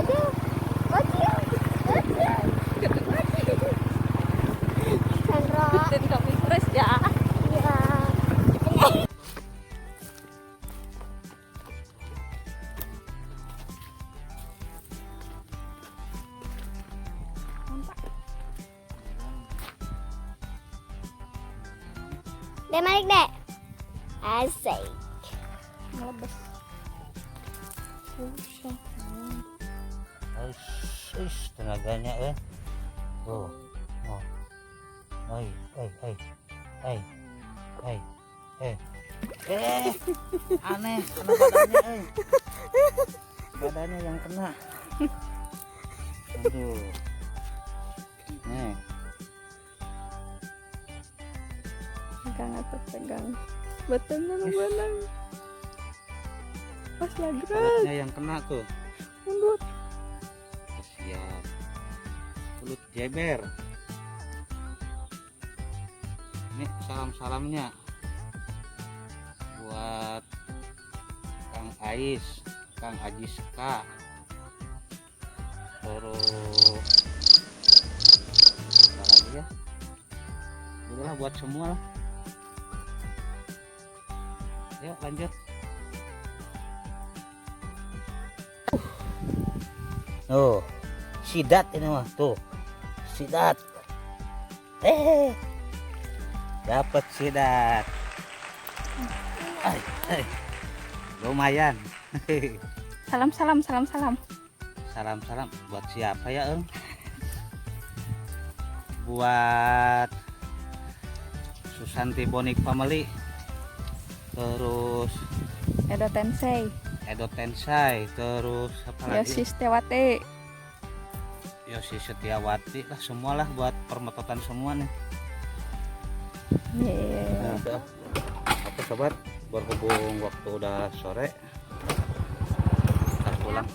bocil, bocil, bocil, Chandra. Dan kami terus ya. Iya. Dek balik dek. Asik. Ngelebes. Susah. Tenaganya tuh. Oh. Aneh kena badannya badannya yang kena. Aduh. Nih. Pegang atau pegang. Benang. Pas lagi Kulitnya yang kena tuh. mundur. Siap. Kulit jeber. Ini salam-salamnya buat Kang Ais, Kang Ajiska, terus apa lagi ya? Udahlah buat semua lah. Yuk lanjut. Oh, sidat ini mah tuh, sidat. Dapat sidat. Lumayan. Salam. Salam buat siapa ya, Eng? Buat Susanti Bonik Family. Terus Edo Tensai. Terus apa lagi? Yosi Setiawati. Yosi Setiawati lah, semualah buat permetotan semua nih. Yeah. Nah, apa sobat, berhubung waktu udah sore, kita pulang.